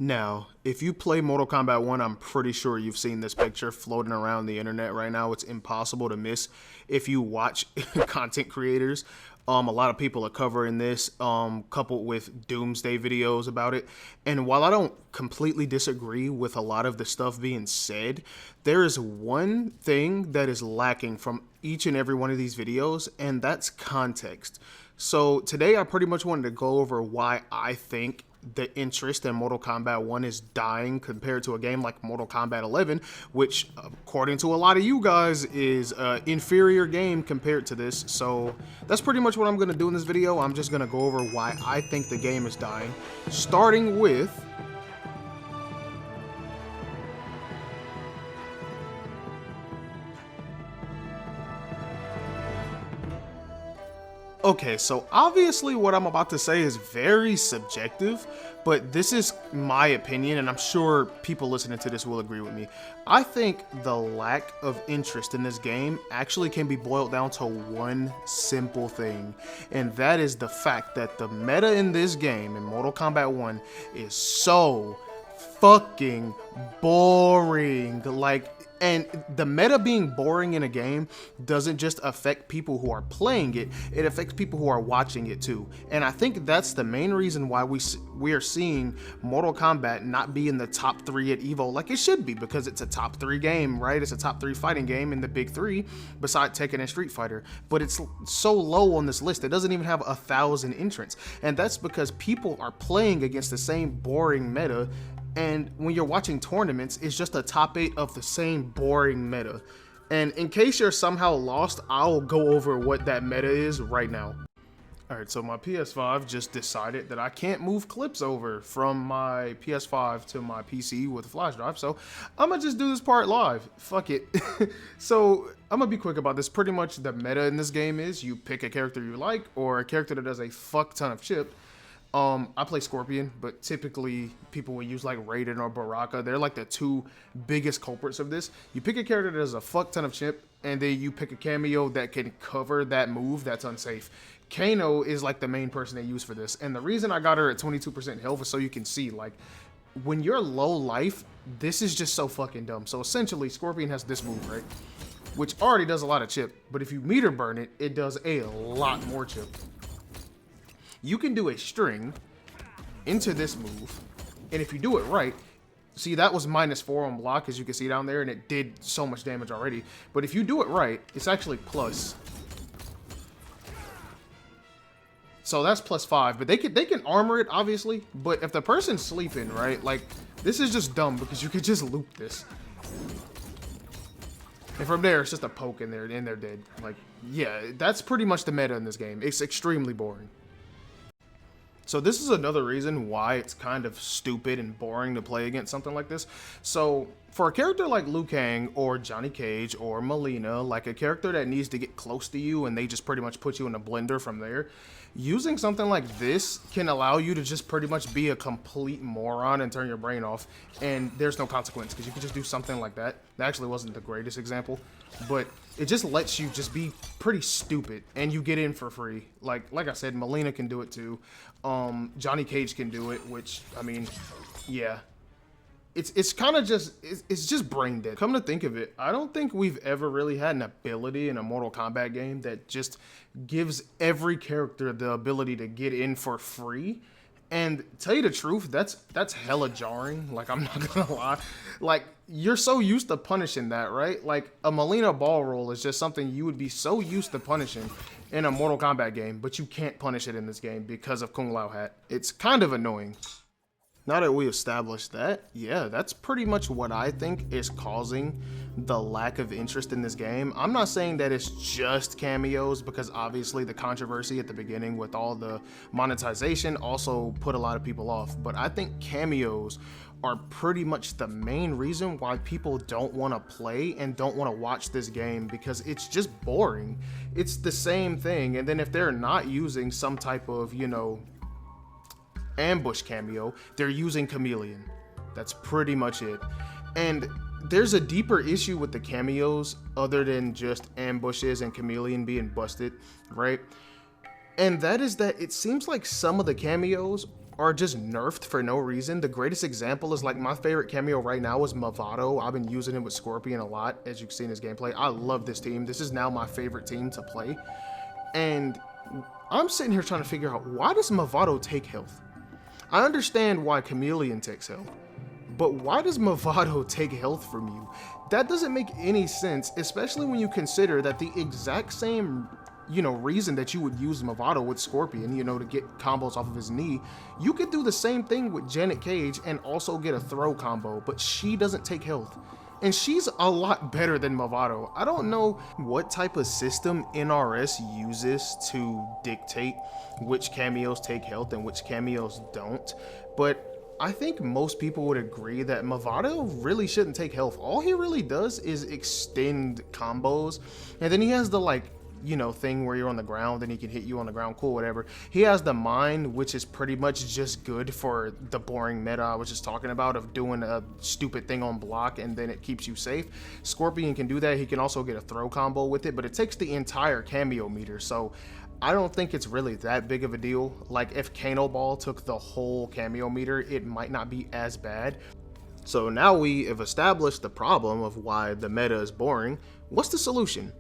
Now, if you play Mortal Kombat 1, I'm pretty sure you've seen this picture floating around the internet right now. It's impossible to miss if you watch content creators. A lot of people are covering this, coupled with doomsday videos about it. And while I don't completely disagree with a lot of the stuff being said, there is one thing that is lacking from each and every one of these videos, and that's context. So today I pretty much wanted to go over why I think the interest in Mortal Kombat 1 is dying compared to a game like Mortal Kombat 11, which according to a lot of you guys is an inferior game compared to this. So that's pretty much what I'm going to do in this video. I'm just going to go over why I think the game is dying, starting with okay, so obviously what I'm about to say is very subjective, but this is my opinion, and I'm sure people listening to this will agree with me. I think the lack of interest in this game actually can be boiled down to one simple thing, and that is the fact that the meta in this game, in Mortal Kombat 1, is so fucking boring. And the meta being boring in a game doesn't just affect people who are playing it, it affects people who are watching it too. And I think that's the main reason why we are seeing Mortal Kombat not be in the top 3 at EVO like it should be, because it's a top 3 game, right? It's a top 3 fighting game in the big 3 besides Tekken and Street Fighter. But it's so low on this list, it doesn't even have 1,000 entrants. And that's because people are playing against the same boring meta. And when you're watching tournaments, it's just a top 8 of the same boring meta. And in case you're somehow lost, I'll go over what that meta is right now. Alright, so my PS5 just decided that I can't move clips over from my PS5 to my PC with a flash drive, so I'm gonna just do this part live. Fuck it. So I'm gonna be quick about this. Pretty much the meta in this game is you pick a character you like, or a character that does a fuck ton of chip. I play Scorpion, but typically people will use like Raiden or Baraka. They're like the 2 biggest culprits of this. You pick a character that does a fuck ton of chip, and then you pick a cameo that can cover that move that's unsafe. Kano is like the main person they use for this. And the reason I got her at 22% health is so you can see, like, when you're low life, this is just so fucking dumb. So essentially, Scorpion has this move, right? Which already does a lot of chip, but if you meter burn it, it does a lot more chip. You can do a string into this move, and if you do it right, see, that was -4 on block, as you can see down there, and it did so much damage already. But if you do it right, it's actually plus. So that's +5, but they can armor it, obviously. But if the person's sleeping, right, like, this is just dumb because you could just loop this. And from there, it's just a poke in there, and they're dead. Like, yeah, that's pretty much the meta in this game. It's extremely boring. So this is another reason why it's kind of stupid and boring to play against something like this. So for a character like Liu Kang or Johnny Cage or Melina, like a character that needs to get close to you and they just pretty much put you in a blender from there, using something like this can allow you to just pretty much be a complete moron and turn your brain off, and there's no consequence because you can just do something like that. That actually wasn't the greatest example, but it just lets you just be pretty stupid and you get in for free. Like I said, Melina can do it too. Johnny Cage can do it, which, I mean, yeah. It's kind of just, it's just brain dead. Come to think of it, I don't think we've ever really had an ability in a Mortal Kombat game that just gives every character the ability to get in for free. And tell you the truth, that's hella jarring. Like, I'm not gonna lie. Like, you're so used to punishing that, right? Like, a Melina ball roll is just something you would be so used to punishing in a Mortal Kombat game, but you can't punish it in this game because of Kung Lao Hat. It's kind of annoying. Now that we established that, yeah, that's pretty much what I think is causing the lack of interest in this game. I'm not saying that it's just cameos, because obviously the controversy at the beginning with all the monetization also put a lot of people off, but I think cameos are pretty much the main reason why people don't want to play and don't want to watch this game, because it's just boring. It's the same thing, and then if they're not using some type of, you know, ambush cameo, they're using Chameleon. That's pretty much it. And there's a deeper issue with the cameos other than just ambushes and Chameleon being busted, right? And that is that it seems like some of the cameos are just nerfed for no reason. The greatest example is like my favorite cameo right now is Movado. I've been using him with Scorpion a lot, as you can see in his gameplay. I love this team. This is now my favorite team to play. And I'm sitting here trying to figure out, why does Movado take health? I understand why Chameleon takes health, but why does Movado take health from you? That doesn't make any sense, especially when you consider that the exact same reason that you would use Movado with Scorpion, to get combos off of his knee, you could do the same thing with Janet Cage and also get a throw combo, but she doesn't take health. And she's a lot better than Movado. I don't know what type of system NRS uses to dictate which cameos take health and which cameos don't, but I think most people would agree that Movado really shouldn't take health. All he really does is extend combos, and then he has the thing where you're on the ground and he can hit you on the ground, cool, whatever. He has the mind, which is pretty much just good for the boring meta I was just talking about of doing a stupid thing on block and then it keeps you safe. Scorpion can do that. He can also get a throw combo with it, but it takes the entire cameo meter, so I don't think it's really that big of a deal. Like if Kano Ball took the whole cameo meter, it might not be as bad. So now we have established the problem of why the meta is boring. What's the solution?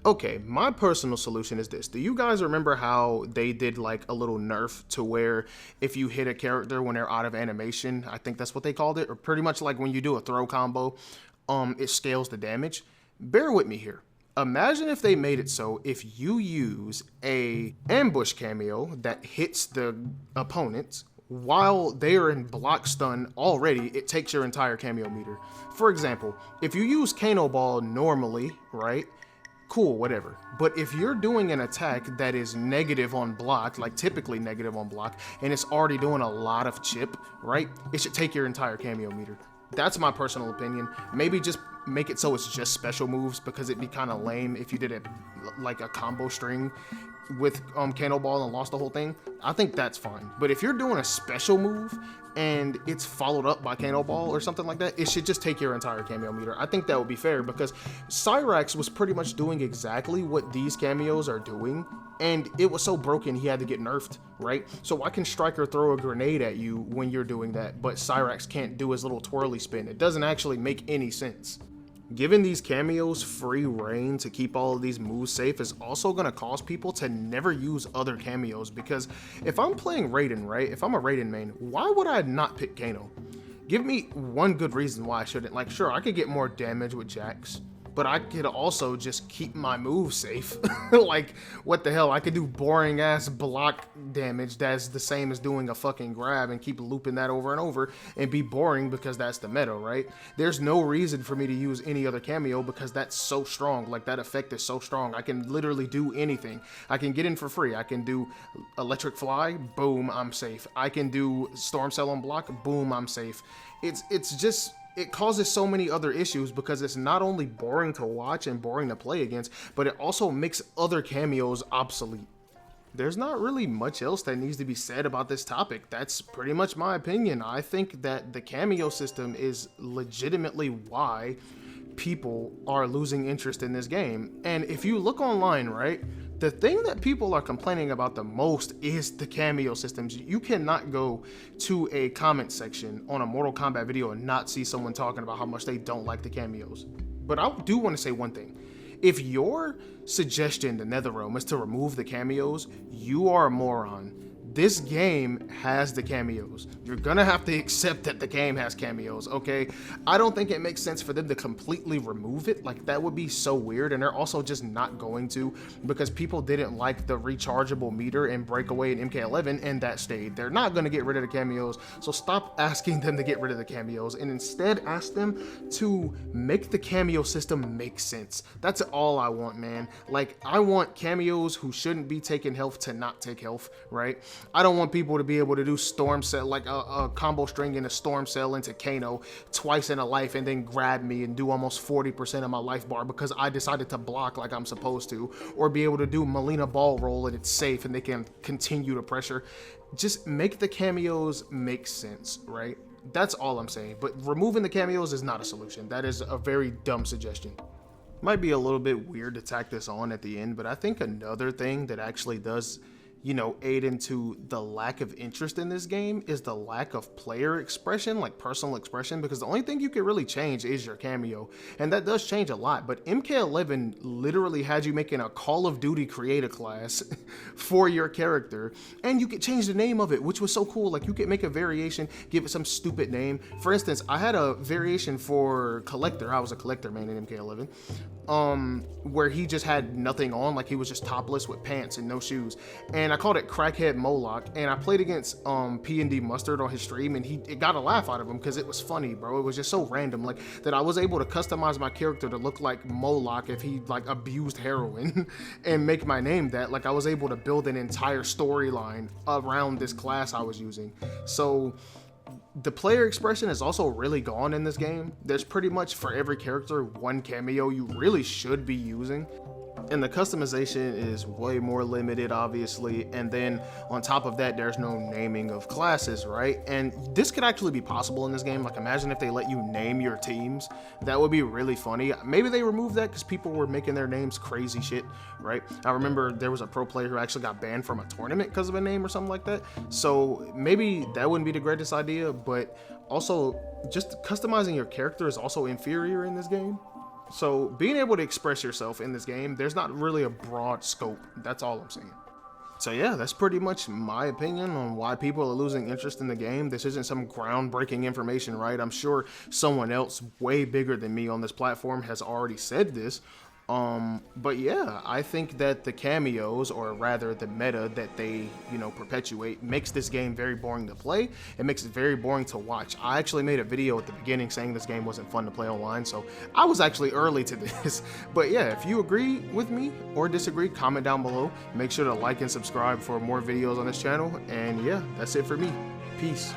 Okay, my personal solution is this. Do you guys remember how they did like a little nerf to where if you hit a character when they're out of animation, I think that's what they called it, or pretty much like when you do a throw combo, it scales the damage? Bear with me here. Imagine if they made it so if you use a ambush cameo that hits the opponents while they are in block stun already, it takes your entire cameo meter. For example, if you use Kano Ball normally, right? Cool, whatever. But if you're doing an attack that is negative on block, like typically negative on block, and it's already doing a lot of chip, right? It should take your entire cameo meter. That's my personal opinion. Maybe just make it so it's just special moves, because it'd be kind of lame if you did it like a combo string with Kano Ball and lost the whole thing. I think that's fine. But if you're doing a special move and it's followed up by Kano Ball or something like that, it should just take your entire cameo meter. I think that would be fair, because Cyrax was pretty much doing exactly what these cameos are doing, and it was so broken he had to get nerfed, right? So why can Striker throw a grenade at you when you're doing that, but Cyrax can't do his little twirly spin? It doesn't actually make any sense. Giving these cameos free reign to keep all of these moves safe is also going to cause people to never use other cameos, because if I'm playing Raiden, right? If I'm a Raiden main, why would I not pick Kano? Give me one good reason why I shouldn't. Like, sure, I could get more damage with Jax, but I could also just keep my moves safe. Like, what the hell? I could do boring ass block damage that's the same as doing a fucking grab and keep looping that over and over and be boring, because that's the meta, right? There's no reason for me to use any other cameo, because that's so strong. Like, that effect is so strong. I can literally do anything. I can get in for free. I can do electric fly, boom, I'm safe. I can do storm cell on block, boom, I'm safe. It's just, it causes so many other issues, because it's not only boring to watch and boring to play against, but it also makes other cameos obsolete. There's not really much else that needs to be said about this topic. That's pretty much my opinion. I think that the cameo system is legitimately why people are losing interest in this game. And if you look online, right, the thing that people are complaining about the most is the cameo systems. You cannot go to a comment section on a Mortal Kombat video and not see someone talking about how much they don't like the cameos. But I do want to say one thing. If your suggestion to NetherRealm is to remove the cameos, you are a moron. This game has the cameos. You're gonna have to accept that the game has cameos, okay? I don't think it makes sense for them to completely remove it. Like, that would be so weird, and they're also just not going to, because people didn't like the rechargeable meter in Breakaway and MK11, and that stayed. They're not gonna get rid of the cameos, so stop asking them to get rid of the cameos, and instead ask them to make the cameo system make sense. That's all I want, man. Like, I want cameos who shouldn't be taking health to not take health, right? I don't want people to be able to do storm cell, like a combo string in a storm cell into Kano twice in a life and then grab me and do almost 40% of my life bar because I decided to block like I'm supposed to, or be able to do Melina ball roll and it's safe and they can continue to pressure. Just make the cameos make sense, right? That's all I'm saying. But removing the cameos is not a solution. That is a very dumb suggestion. Might be a little bit weird to tack this on at the end, but I think another thing that actually does aid into the lack of interest in this game is the lack of player expression, like personal expression, because the only thing you can really change is your cameo, and that does change a lot. But MK11 literally had you making a Call of Duty creator class for your character, and you could change the name of it, which was so cool. Like, you could make a variation, give it some stupid name. For instance, I had a variation for Collector. I was a Collector main in MK11, where he just had nothing on, like he was just topless with pants and no shoes, and I called it Crackhead Moloch. And I played against P&D Mustard on his stream, and it got a laugh out of him because it was funny, bro. It was just so random, like, that I was able to customize my character to look like Moloch if he like abused heroin and make my name that. Like, I was able to build an entire storyline around this class I was using. So the player expression is also really gone in this game. There's pretty much for every character one cameo you really should be using, and the customization is way more limited, obviously. And then on top of that, there's no naming of classes, right? And this could actually be possible in this game. Like, imagine if they let you name your teams. That would be really funny. Maybe they removed that because people were making their names crazy shit, right? I remember there was a pro player who actually got banned from a tournament because of a name or something like that. So maybe that wouldn't be the greatest idea, but also just customizing your character is also inferior in this game. So being able to express yourself in this game, there's not really a broad scope. That's all I'm saying. So yeah, that's pretty much my opinion on why people are losing interest in the game. This isn't some groundbreaking information, right? I'm sure someone else way bigger than me on this platform has already said this. But yeah, I think that the cameos, or rather the meta that they, perpetuate, makes this game very boring to play. It makes it very boring to watch. I actually made a video at the beginning saying this game wasn't fun to play online, so I was actually early to this. But yeah, if you agree with me or disagree, comment down below. Make sure to like and subscribe for more videos on this channel. And yeah, that's it for me. Peace.